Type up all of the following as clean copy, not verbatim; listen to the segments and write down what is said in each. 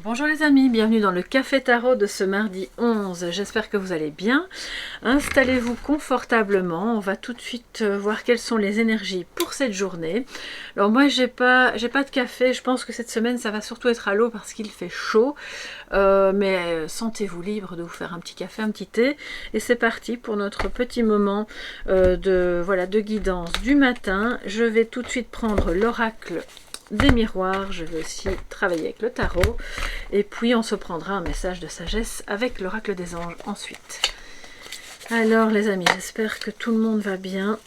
Bonjour les amis, bienvenue dans le Café Tarot de ce mardi 11. J'espère que vous allez bien. Installez-vous confortablement. On va tout de suite voir quelles sont les énergies pour cette journée. Alors moi j'ai pas de café. Je pense que cette semaine ça va surtout être à l'eau parce qu'il fait chaud. Mais sentez-vous libre de vous faire un petit café, un petit thé. Et c'est parti pour notre petit moment de guidance du matin. Je vais tout de suite prendre l'oracle des miroirs, je vais aussi travailler avec le tarot et puis on se prendra un message de sagesse avec l'oracle des anges ensuite. Alors les amis, j'espère que tout le monde va bien,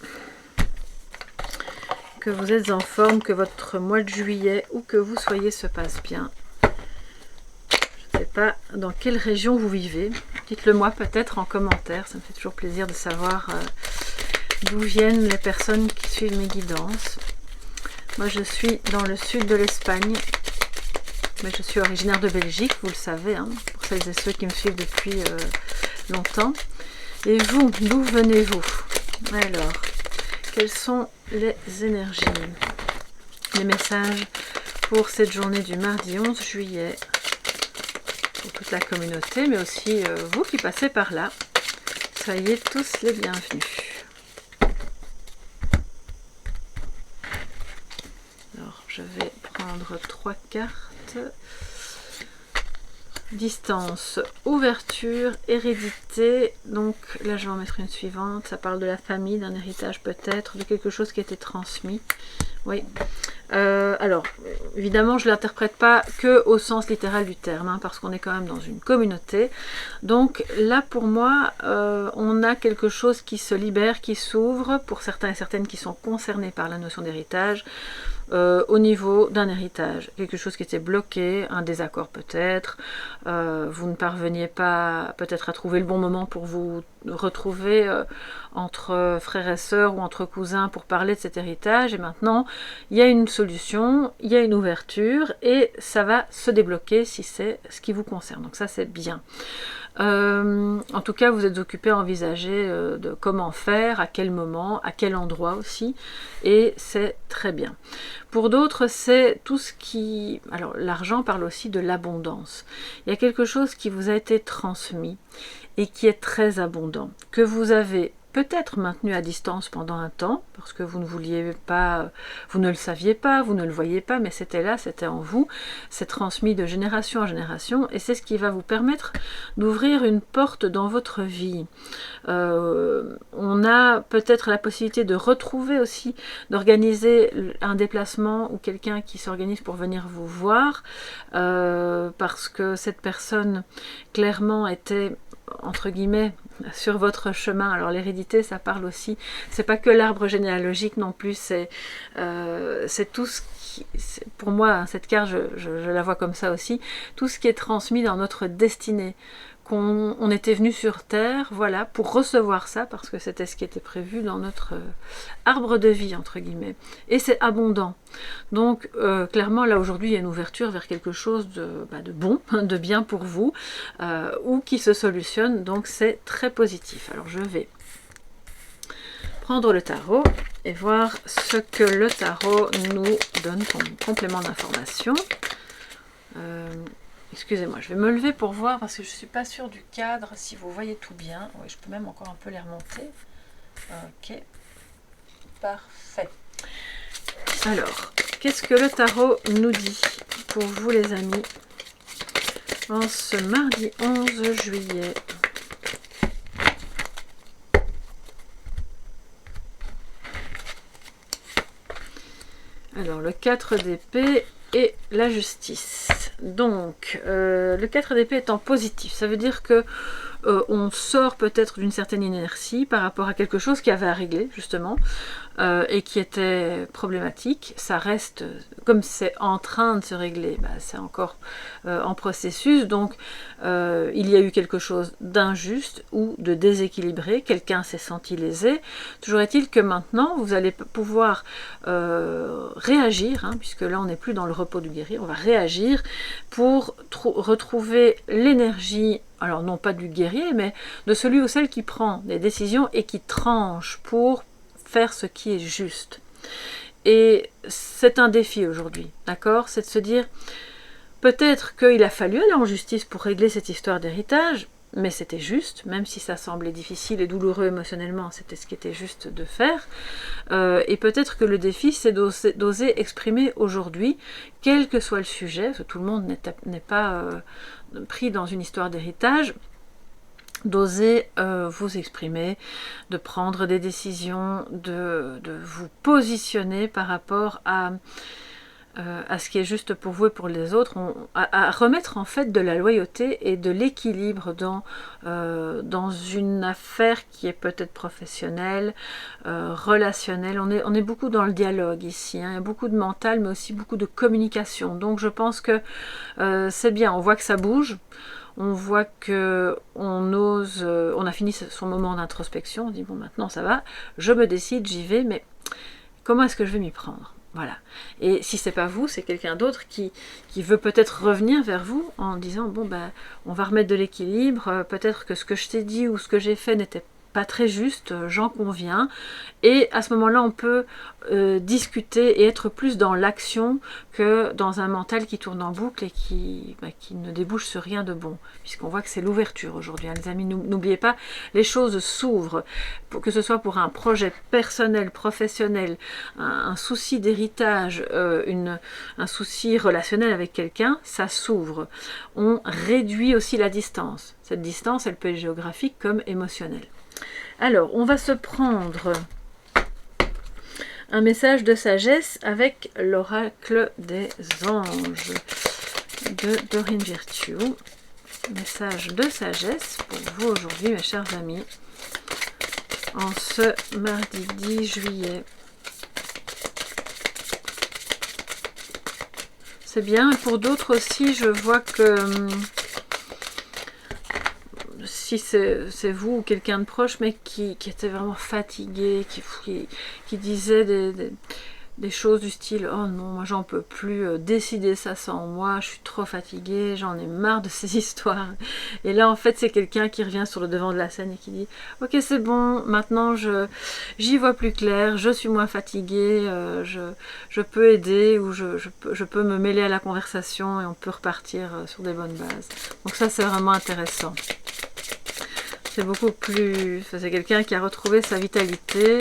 que vous êtes en forme, que votre mois de juillet où que vous soyez se passe bien. Je ne sais pas dans quelle région vous vivez, dites-le moi peut-être en commentaire, ça me fait toujours plaisir de savoir d'où viennent les personnes qui suivent mes guidances. Moi je suis dans le sud de l'Espagne, mais je suis originaire de Belgique, vous le savez, hein, pour celles et ceux qui me suivent depuis longtemps. Et vous, d'où venez-vous? Alors, quelles sont les énergies, les messages pour cette journée du mardi 11 juillet, pour toute la communauté, mais aussi vous qui passez par là. Soyez tous les bienvenus. Je vais prendre 3 cartes. Distance, ouverture, hérédité. Donc là, je vais en mettre une suivante. Ça parle de la famille, d'un héritage peut-être, de quelque chose qui a été transmis. Oui. Alors, évidemment, je ne l'interprète pas que au sens littéral du terme, hein, parce qu'on est quand même dans une communauté. Donc là, pour moi, on a quelque chose qui se libère, qui s'ouvre, pour certains et certaines qui sont concernés par la notion d'héritage, au niveau d'un héritage, quelque chose qui était bloqué, un désaccord peut-être, vous ne parveniez pas peut-être à trouver le bon moment pour vous retrouver entre frères et sœurs ou entre cousins pour parler de cet héritage, et maintenant il y a une solution, il y a une ouverture et ça va se débloquer si c'est ce qui vous concerne, donc ça c'est bien. En tout cas, vous êtes occupé à envisager de comment faire, à quel moment, à quel endroit aussi, et c'est très bien. Pour d'autres, c'est tout ce qui... Alors, l'argent parle aussi de l'abondance. Il y a quelque chose qui vous a été transmis et qui est très abondant, que vous avez peut-être maintenu à distance pendant un temps, parce que vous ne vouliez pas, vous ne le saviez pas, vous ne le voyez pas, mais c'était là, c'était en vous, c'est transmis de génération en génération, et c'est ce qui va vous permettre d'ouvrir une porte dans votre vie. On a peut-être la possibilité de retrouver aussi, d'organiser un déplacement ou quelqu'un qui s'organise pour venir vous voir, parce que cette personne clairement était entre guillemets sur votre chemin. Alors l'hérédité, ça parle aussi, c'est pas que l'arbre généalogique non plus, c'est tout ce qui, pour moi hein, cette carte je la vois comme ça aussi, tout ce qui est transmis dans notre destinée, qu'on était venu sur Terre, voilà, pour recevoir ça, parce que c'était ce qui était prévu dans notre arbre de vie, entre guillemets. Et c'est abondant. Donc, clairement, là, aujourd'hui, il y a une ouverture vers quelque chose de bon, de bien pour vous, ou qui se solutionne, donc c'est très positif. Alors, je vais prendre le tarot et voir ce que le tarot nous donne comme complément d'information. Excusez-moi, je vais me lever pour voir parce que je ne suis pas sûre du cadre, si vous voyez tout bien. Oui, je peux même encore un peu les remonter. Ok, parfait. Alors, qu'est-ce que le tarot nous dit pour vous les amis en ce mardi 11 juillet? Alors, le 4 d'épée et la justice. Donc, le 4 d'épée étant positif, ça veut dire que on sort peut-être d'une certaine inertie par rapport à quelque chose qui avait à régler, justement, et qui était problématique. Ça reste, comme c'est en train de se régler, c'est encore en processus, donc il y a eu quelque chose d'injuste ou de déséquilibré, quelqu'un s'est senti lésé. Toujours est-il que maintenant, vous allez pouvoir réagir, hein, puisque là on n'est plus dans le repos du guerrier, on va réagir pour retrouver l'énergie, alors non pas du guerrier, mais de celui ou celle qui prend des décisions et qui tranche pour faire ce qui est juste. Et c'est un défi aujourd'hui, d'accord? C'est de se dire, Peut-être qu'il a fallu aller en justice pour régler cette histoire d'héritage, mais c'était juste, même si ça semblait difficile et douloureux émotionnellement, c'était ce qui était juste de faire. Et peut-être que le défi, c'est d'oser exprimer aujourd'hui, quel que soit le sujet, parce que tout le monde n'est pas pris dans une histoire d'héritage, d'oser vous exprimer, de prendre des décisions, de vous positionner par rapport à ce qui est juste pour vous et pour les autres, à remettre en fait de la loyauté et de l'équilibre dans une affaire qui est peut-être professionnelle, relationnelle. On est beaucoup dans le dialogue ici, hein. Il y a beaucoup de mental, mais aussi beaucoup de communication. Donc je pense que c'est bien, on voit que ça bouge. On voit que on ose, on a fini son moment d'introspection, on dit bon maintenant ça va, je me décide, j'y vais, mais comment est-ce que je vais m'y prendre? Voilà. Et si c'est pas vous, c'est quelqu'un d'autre qui veut peut-être revenir vers vous en disant bon ben on va remettre de l'équilibre, peut-être que ce que je t'ai dit ou ce que j'ai fait n'était pas très juste, j'en conviens, et à ce moment-là on peut discuter et être plus dans l'action que dans un mental qui tourne en boucle et qui ne débouche sur rien de bon, puisqu'on voit que c'est l'ouverture aujourd'hui, hein, les amis, n'oubliez pas, les choses s'ouvrent, que ce soit pour un projet personnel, professionnel, un souci d'héritage, un souci relationnel avec quelqu'un, ça s'ouvre. On réduit aussi la distance, cette distance elle peut être géographique comme émotionnelle. Alors, on va se prendre un message de sagesse avec l'oracle des anges de Dorine Virtue. Message de sagesse pour vous aujourd'hui, mes chers amis, en ce mardi 10 juillet. C'est bien, et pour d'autres aussi, je vois que si c'est vous ou quelqu'un de proche, mais qui était vraiment fatigué, qui disait des choses du style « Oh non, moi j'en peux plus, décider ça sans moi, je suis trop fatiguée, j'en ai marre de ces histoires. » Et là en fait c'est quelqu'un qui revient sur le devant de la scène et qui dit « Ok c'est bon, maintenant j'y vois plus clair, je suis moins fatiguée, je peux aider ou je peux me mêler à la conversation et on peut repartir sur des bonnes bases. » Donc ça c'est vraiment intéressant. C'est beaucoup plus... C'est quelqu'un qui a retrouvé sa vitalité.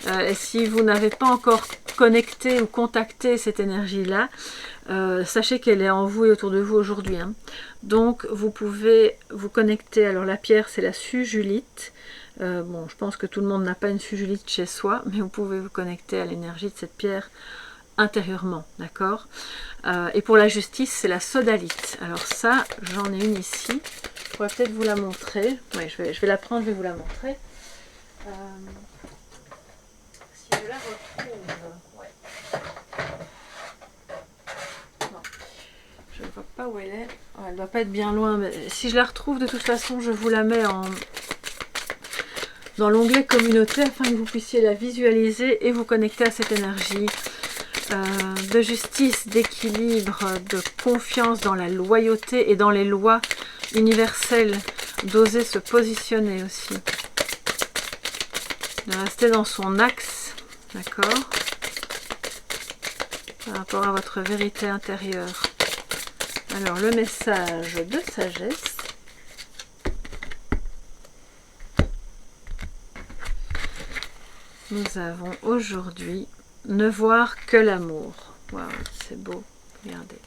Et si vous n'avez pas encore connecté ou contacté cette énergie-là, sachez qu'elle est en vous et autour de vous aujourd'hui, hein. Donc vous pouvez vous connecter. Alors la pierre, c'est la sugulite. Bon, je pense que tout le monde n'a pas une sugulite chez soi, mais vous pouvez vous connecter à l'énergie de cette pierre intérieurement, d'accord. Et pour la justice, c'est la sodalite. Alors ça, j'en ai une ici. Je pourrais peut-être vous la montrer. Oui, je vais la prendre, je vais vous la montrer. Si je la retrouve... Ouais. Non, je ne vois pas où elle est. Oh, elle ne doit pas être bien loin, mais si je la retrouve, de toute façon, je vous la mets dans l'onglet communauté afin que vous puissiez la visualiser et vous connecter à cette énergie de justice, d'équilibre, de confiance dans la loyauté et dans les lois universelles, d'oser se positionner aussi, de rester dans son axe, d'accord, par rapport à votre vérité intérieure. Alors le message de sagesse, nous avons aujourd'hui ne voir que l'amour. Waouh, c'est beau, regardez.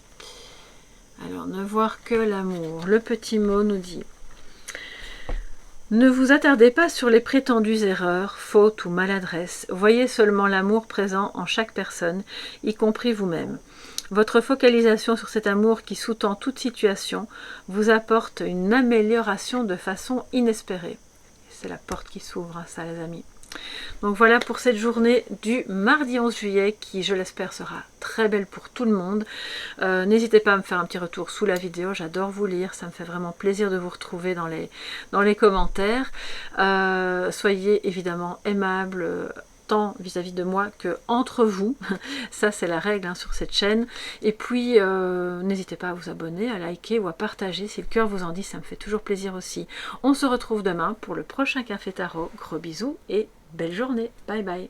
Alors, ne voir que l'amour. Le petit mot nous dit: ne vous attardez pas sur les prétendues erreurs, fautes ou maladresses. Voyez seulement l'amour présent en chaque personne, y compris vous-même. Votre focalisation sur cet amour qui sous-tend toute situation vous apporte une amélioration de façon inespérée. C'est la porte qui s'ouvre à ça, les amis. Donc voilà pour cette journée du mardi 11 juillet qui, je l'espère, sera très belle pour tout le monde. N'hésitez pas à me faire un petit retour sous la vidéo, j'adore vous lire, ça me fait vraiment plaisir de vous retrouver dans les commentaires. Soyez évidemment aimables, tant vis-à-vis de moi que entre vous, ça c'est la règle, hein, sur cette chaîne. Et puis n'hésitez pas à vous abonner, à liker ou à partager si le cœur vous en dit, ça me fait toujours plaisir aussi. On se retrouve demain pour le prochain Café Tarot. Gros bisous et belle journée, bye bye.